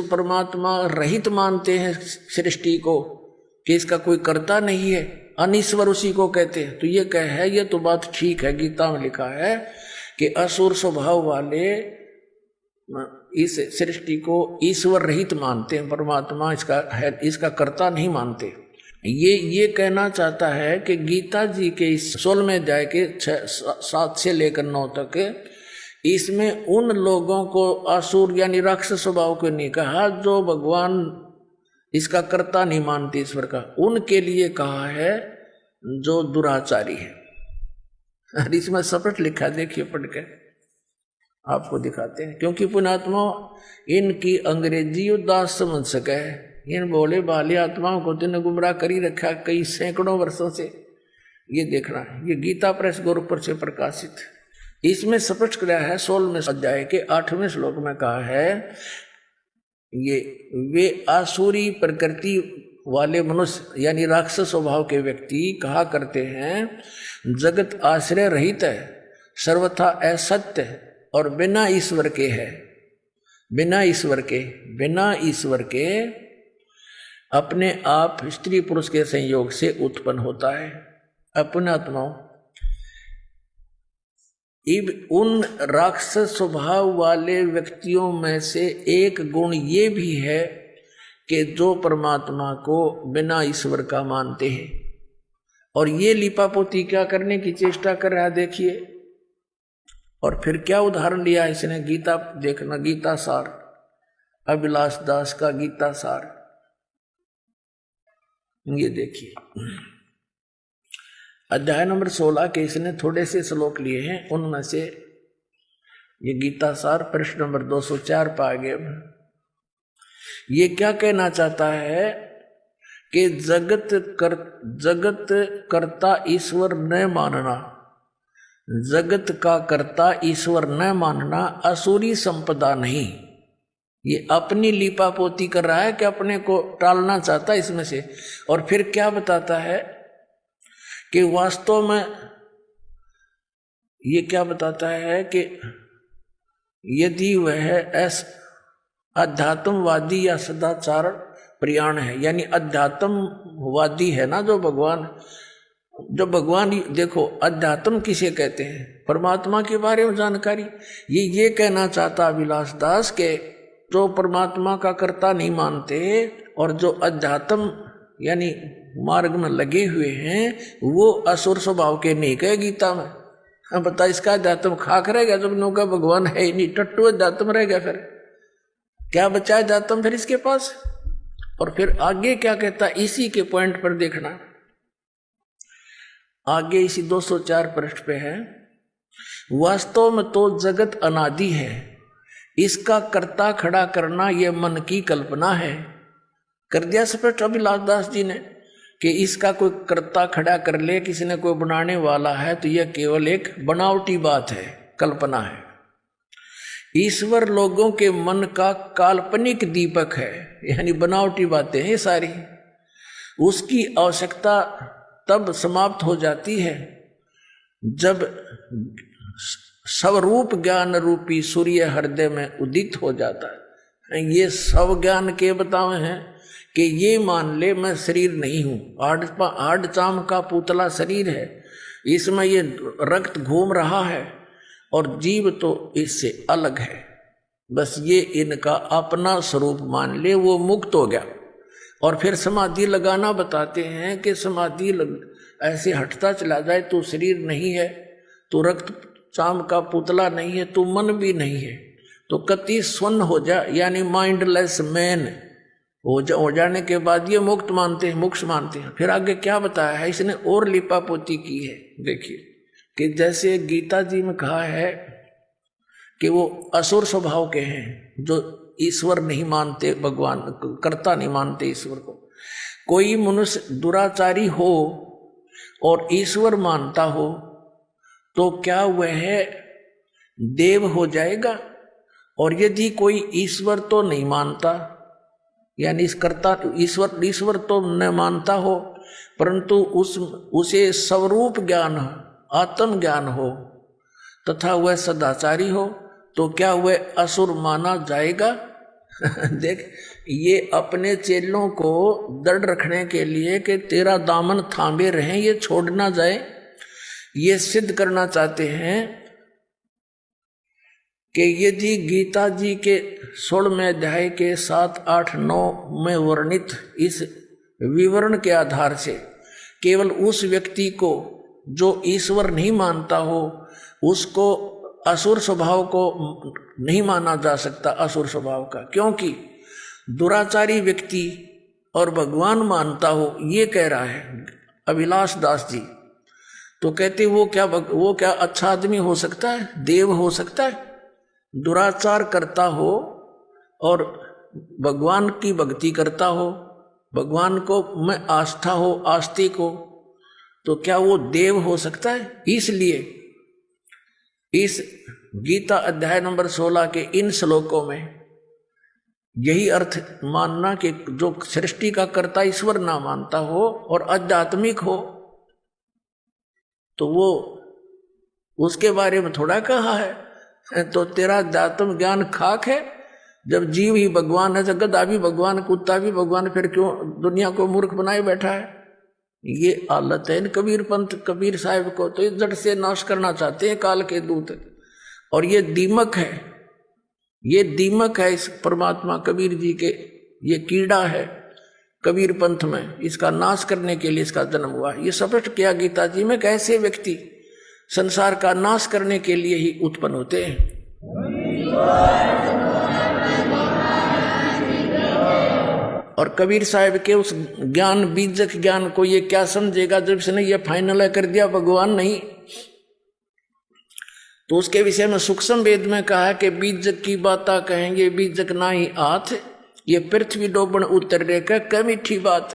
परमात्मा रहित मानते हैं सृष्टि को, कि इसका कोई कर्ता नहीं है, अनीश्वर उसी को कहते हैं। तो ये कह है, ये तो बात ठीक है, गीता में लिखा है कि असुर स्वभाव वाले इस सृष्टि को ईश्वर रहित मानते हैं, परमात्मा इसका है, इसका कर्ता नहीं मानते। ये कहना चाहता है कि गीता जी के इस 16वें अध्याय के 7 से लेकर 9 तक इसमें उन लोगों को असुर यानी राक्षस स्वभाव को नहीं कहा जो भगवान इसका कर्ता नहीं मानते ईश्वर का, उनके लिए कहा है जो दुराचारी है। और इसमें स्पष्ट लिखा है, देखिए पढ़ के आपको दिखाते हैं, क्योंकि पुण्यात्मा इनकी अंग्रेजी उदास समझ सके है। इन भोले भाले आत्माओं को तुमने गुमराह कर ही रखा कई सैकड़ों वर्षों से। ये देखना है, ये गीता प्रेस गोरखपुर से प्रकाशित, इसमें स्पष्ट किया है 16वें अध्याय के 8वें श्लोक में कहा है, ये वे आसुरी प्रकृति वाले मनुष्य यानी राक्षस स्वभाव के व्यक्ति कहा करते हैं, जगत आश्रय रहित है, सर्वथा असत्य और बिना ईश्वर के है। बिना ईश्वर के अपने आप स्त्री पुरुष के संयोग से उत्पन्न होता है। अपने आत्माओं उन राक्षस स्वभाव वाले व्यक्तियों में से एक गुण ये भी है कि जो परमात्मा को बिना ईश्वर का मानते हैं, और ये लिपापोती क्या करने की चेष्टा कर रहा है देखिए। और फिर क्या उदाहरण लिया इसने, गीता देखना, गीता सार, अभिलाष दास का गीता सार, ये देखिए अध्याय नंबर 16 के इसने थोड़े से श्लोक लिए हैं, उनमें से ये गीता सार प्रश्न नंबर 204 पर आगे ये क्या कहना चाहता है कि जगत कर्ता ईश्वर न मानना, जगत का कर्ता ईश्वर न मानना असुरी संपदा नहीं। ये अपनी लीपापोती कर रहा है कि अपने को टालना चाहता है इसमें से। और फिर क्या बताता है कि वास्तव में ये क्या बताता है कि यदि वह अध्यात्मवादी या सदाचार प्रयाण है, यानी अध्यात्मवादी है ना, जो भगवान देखो अध्यात्म किसे कहते हैं, परमात्मा के बारे में जानकारी। ये कहना चाहता अभिलाष दास के जो परमात्मा का कर्ता नहीं मानते और जो अध्यात्म यानी मार्ग में लगे हुए हैं, वो असुर स्वभाव के नहीं कहे गीता में। हम बता इसका अध्यात्म खाक रहेगा जब नौका भगवान है ही नहीं, टट्टू अध्यात्म रहेगा, फिर क्या बचा अध्यात्म फिर इसके पास। और फिर आगे क्या कहता, इसी के पॉइंट पर देखना, आगे इसी 204 पृष्ठ पे है, वास्तव में तो जगत अनादि है, इसका कर्ता खड़ा करना यह मन की कल्पना है। कर दिया स्पष्ट अभिलाष दास जी ने कि इसका कोई कर्ता खड़ा कर ले, किसी ने कोई बनाने वाला है, तो यह केवल एक बनावटी बात है, कल्पना है। ईश्वर लोगों के मन का काल्पनिक दीपक है, यानी बनावटी बातें हैं सारी। उसकी आवश्यकता तब समाप्त हो जाती है जब स्वरूप ज्ञान रूपी सूर्य हृदय में उदित हो जाता है। ये स्व ज्ञान के बतावे हैं कि ये मान ले मैं शरीर नहीं हूँ, आड़ चाम का पुतला शरीर है, इसमें ये रक्त घूम रहा है और जीव तो इससे अलग है, बस ये इनका अपना स्वरूप मान ले, वो मुक्त हो गया। और फिर समाधि लगाना बताते हैं कि समाधि ऐसे हटता चला जाए तो शरीर नहीं है, तो रक्त चाम का पुतला नहीं है, तो मन भी नहीं है, तो कति स्वर्ण हो जा, यानी माइंडलेस मैन हो जाने के बाद ये मुक्त मानते हैं, मोक्ष मानते हैं। फिर आगे क्या बताया है इसने, और लिपापोती की है देखिए, कि जैसे गीता जी में कहा है कि वो असुर स्वभाव के हैं जो ईश्वर नहीं मानते, भगवान कर्ता नहीं मानते ईश्वर को। कोई मनुष्य दुराचारी हो और ईश्वर मानता हो तो क्या वह देव हो जाएगा? और यदि कोई ईश्वर तो नहीं मानता, यानी इस कर्ता ईश्वर तो न मानता हो, परंतु उसे स्वरूप ज्ञान, आत्म ज्ञान हो तथा वह सदाचारी हो, तो क्या वह असुर माना जाएगा? देख, ये अपने चेलों को दृढ़ रखने के लिए कि तेरा दामन थामे रहे, ये छोड़ ना जाए, ये सिद्ध करना चाहते हैं कि यदि गीता जी के 16वें अध्याय के 7, 8, 9 में वर्णित इस विवरण के आधार से केवल उस व्यक्ति को जो ईश्वर नहीं मानता हो, उसको असुर स्वभाव को नहीं माना जा सकता, असुर स्वभाव का, क्योंकि दुराचारी व्यक्ति और भगवान मानता हो, ये कह रहा है अभिलाष दास जी। तो कहते वो क्या अच्छा आदमी हो सकता है, देव हो सकता है? दुराचार करता हो और भगवान की भक्ति करता हो, भगवान को में आस्था हो, आस्तिक हो, तो क्या वो देव हो सकता है? इसलिए इस गीता अध्याय नंबर 16 के इन श्लोकों में यही अर्थ मानना कि जो सृष्टि का कर्ता ईश्वर ना मानता हो और आध्यात्मिक हो, तो वो उसके बारे में थोड़ा कहा है। तो तेरा अध्यात्म ज्ञान खाक है। जब जीव ही भगवान है, गधा भी भगवान, कुत्ता भी भगवान, फिर क्यों दुनिया को मूर्ख बनाए बैठा है? ये हालत है इन कबीर पंथ, कबीर साहब को तो जड़ से नाश करना चाहते हैं काल के दूत। और ये दीमक है, ये दीमक है इस परमात्मा कबीर जी के, ये कीड़ा है कबीर पंथ में, इसका नाश करने के लिए इसका जन्म हुआ। ये स्पष्ट किया गीता जी में, कैसे व्यक्ति संसार का नाश करने के लिए ही उत्पन्न होते हैं। और कबीर साहब के उस ज्ञान, बीजक ज्ञान को ये क्या समझेगा जब इसने ये फाइनल कर दिया भगवान नहीं। तो उसके विषय में सूक्ष्म वेद में कहा कि बीजक की बाता कहेंगे बीजक ना ही आथ, ये पृथ्वी डोबण उतर रे का मीठी बात।